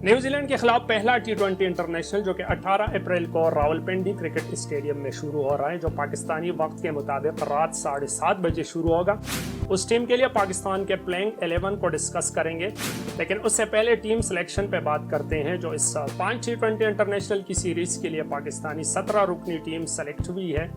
New Zealand کے خلاف پہلا T20 انٹرنیشنل جو کہ 18 اپریل کو راولپنڈی کرکٹ اسٹیڈیم میں شروع ہو رہا ہے، جو پاکستانی وقت کے مطابق رات 7:30 بجے شروع ہوگا۔ اس ٹیم کے لیے پاکستان کے پلینگ 11 کو ڈسکس کریں گے، لیکن اس سے پہلے ٹیم سلیکشن پہ بات کرتے ہیں۔ جو اس 5 T20 انٹرنیشنل کی سیریز کے لیے پاکستانی 17 رکنی ٹیم سلیکٹ ہوئی ہے،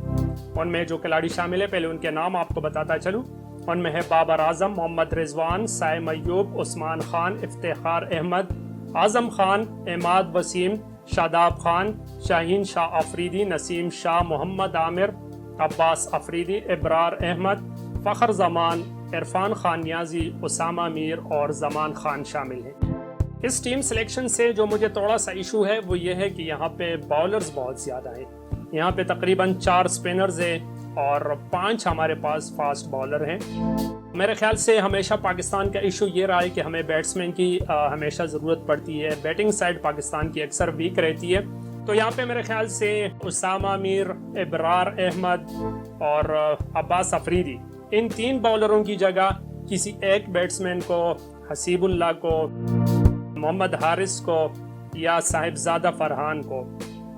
ان میں جو کھلاڑی شامل ہے پہلے ان کے نام آپ کو بتاتا چلوں۔ ان میں ہے بابر اعظم، محمد رضوان، سائم ایوب، عثمان خان، افتخار احمد، اعظم خان، عماد وسیم، شاداب خان، شاہین شاہ آفریدی، نسیم شاہ، محمد عامر، عباس آفریدی، ابرار احمد، فخر زمان، عرفان خان نیازی، اسامہ میر اور زمان خان شامل ہیں۔ اس ٹیم سلیکشن سے جو مجھے تھوڑا سا ایشو ہے وہ یہ ہے کہ یہاں پہ باؤلرز بہت زیادہ ہیں۔ یہاں پہ تقریباً 4 سپنرز ہیں اور 5 ہمارے پاس فاسٹ باؤلر ہیں۔ میرے خیال سے ہمیشہ پاکستان کا ایشو یہ رہا ہے کہ ہمیں بیٹسمین کی ہمیشہ ضرورت پڑتی ہے، بیٹنگ سائیڈ پاکستان کی اکثر ویک رہتی ہے، تو یہاں پہ میرے خیال سے اسامہ میر، ابرار احمد اور عباس آفریدی، ان 3 باؤلروں کی جگہ کسی ایک بیٹسمین کو، حسیب اللہ کو، محمد حارث کو یا صاحبزادہ فرحان کو،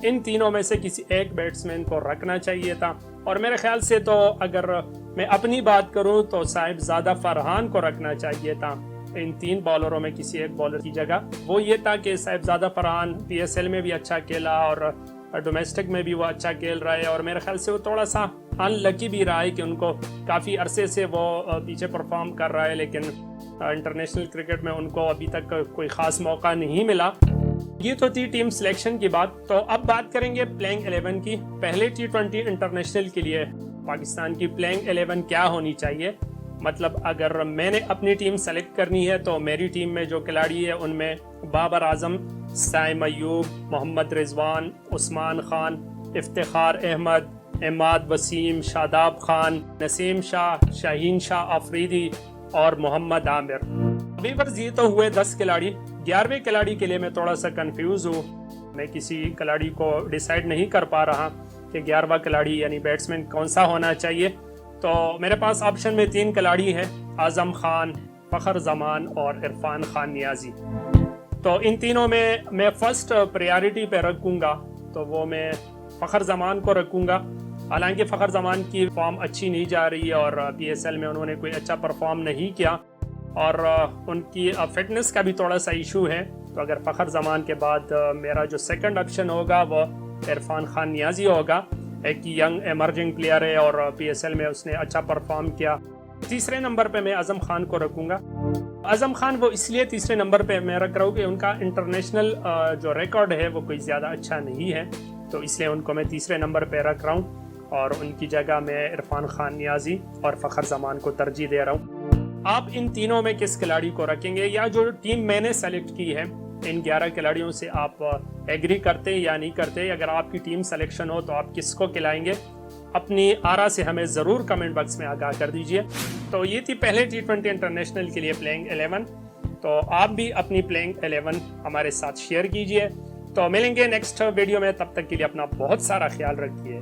ان تینوں میں سے کسی ایک بیٹسمین کو رکھنا چاہیے تھا۔ اور میرے خیال سے تو اگر میں اپنی بات کروں تو صاحبزادہ فرحان کو رکھنا چاہیے تھا ان 3 بالروں میں کسی ایک بالر کی جگہ۔ وہ یہ تھا کہ صاحبزادہ فرحان PSL میں بھی اچھا کھیلا اور ڈومیسٹک میں بھی وہ اچھا کھیل رہا ہے، اور میرے خیال سے وہ تھوڑا سا ان لکی بھی رہا ہے کہ ان کو کافی عرصے سے وہ پیچھے پرفارم کر رہا ہے، لیکن انٹرنیشنل کرکٹ میں ان کو ابھی تک کوئی خاص موقع نہیں ملا۔ یہ تو تھی ٹیم سلیکشن کی بات۔ تو اب بات کریں گے پلینگ 11 کی۔ پہلے T20 انٹرنیشنل کے لیے پاکستان کی پلینگ 11 کیا ہونی چاہیے؟ مطلب اگر میں نے اپنی ٹیم سلیکٹ کرنی ہے تو میری ٹیم میں جو کھلاڑی ہے ان میں بابر اعظم، سائم ایوب، محمد رضوان، عثمان خان، افتخار احمد، عماد وسیم، شاداب خان، نسیم شاہ، شاہین شاہ آفریدی اور محمد عامر۔ ابھی پر یہ تو ہوئے 10 کھلاڑی۔ 11ویں کھلاڑی کے لیے میں تھوڑا سا کنفیوز ہوں، میں کسی کھلاڑی کو ڈیسائیڈ نہیں کر پا رہا کہ 11واں کھلاڑی یعنی بیٹسمین کون سا ہونا چاہیے۔ تو میرے پاس آپشن میں 3 کھلاڑی ہیں، اعظم خان، فخر زمان اور عرفان خان نیازی۔ تو ان تینوں میں میں فرسٹ پریارٹی پہ رکھوں گا تو وہ میں فخر زمان کو رکھوں گا۔ حالانکہ فخر زمان کی فارم اچھی نہیں جا رہی ہے اور PSL میں انہوں نے کوئی اچھا پرفارم نہیں کیا، اور ان کی فٹنس کا بھی تھوڑا سا ایشو ہے۔ تو اگر فخر زمان کے بعد میرا جو سیکنڈ آپشن ہوگا وہ عرفان خان نیازی ہوگا، ایک ینگ ایمرجنگ پلیئر ہے اور PSL میں اس نے اچھا پرفارم کیا۔ تیسرے نمبر پہ میں اعظم خان کو رکھوں گا۔ اعظم خان وہ اس لیے تیسرے نمبر پہ میں رکھ رہا ہوں کہ ان کا انٹرنیشنل جو ریکارڈ ہے وہ کوئی زیادہ اچھا نہیں ہے، تو اس لیے ان کو میں تیسرے نمبر پہ رکھ رہا ہوں، اور ان کی جگہ میں عرفان خان نیازی اور فخر زمان کو ترجیح دے رہا ہوں۔ آپ ان تینوں میں کس کھلاڑی کو رکھیں گے، یا جو ٹیم میں نے سلیکٹ کی ہے ان 11 کھلاڑیوں سے آپ ایگری کرتے یا نہیں کرتے؟ اگر آپ کی ٹیم سلیکشن ہو تو آپ کس کو کھلائیں گے؟ اپنی آرا سے ہمیں ضرور کمنٹ باکس میں آگاہ کر دیجئے۔ تو یہ تھی پہلے T20 انٹرنیشنل کے لیے پلینگ 11۔ تو آپ بھی اپنی پلینگ 11 ہمارے ساتھ شیئر کیجئے۔ تو ملیں گے نیکسٹ ویڈیو میں، تب تک کے لیے اپنا بہت سارا خیال رکھیے۔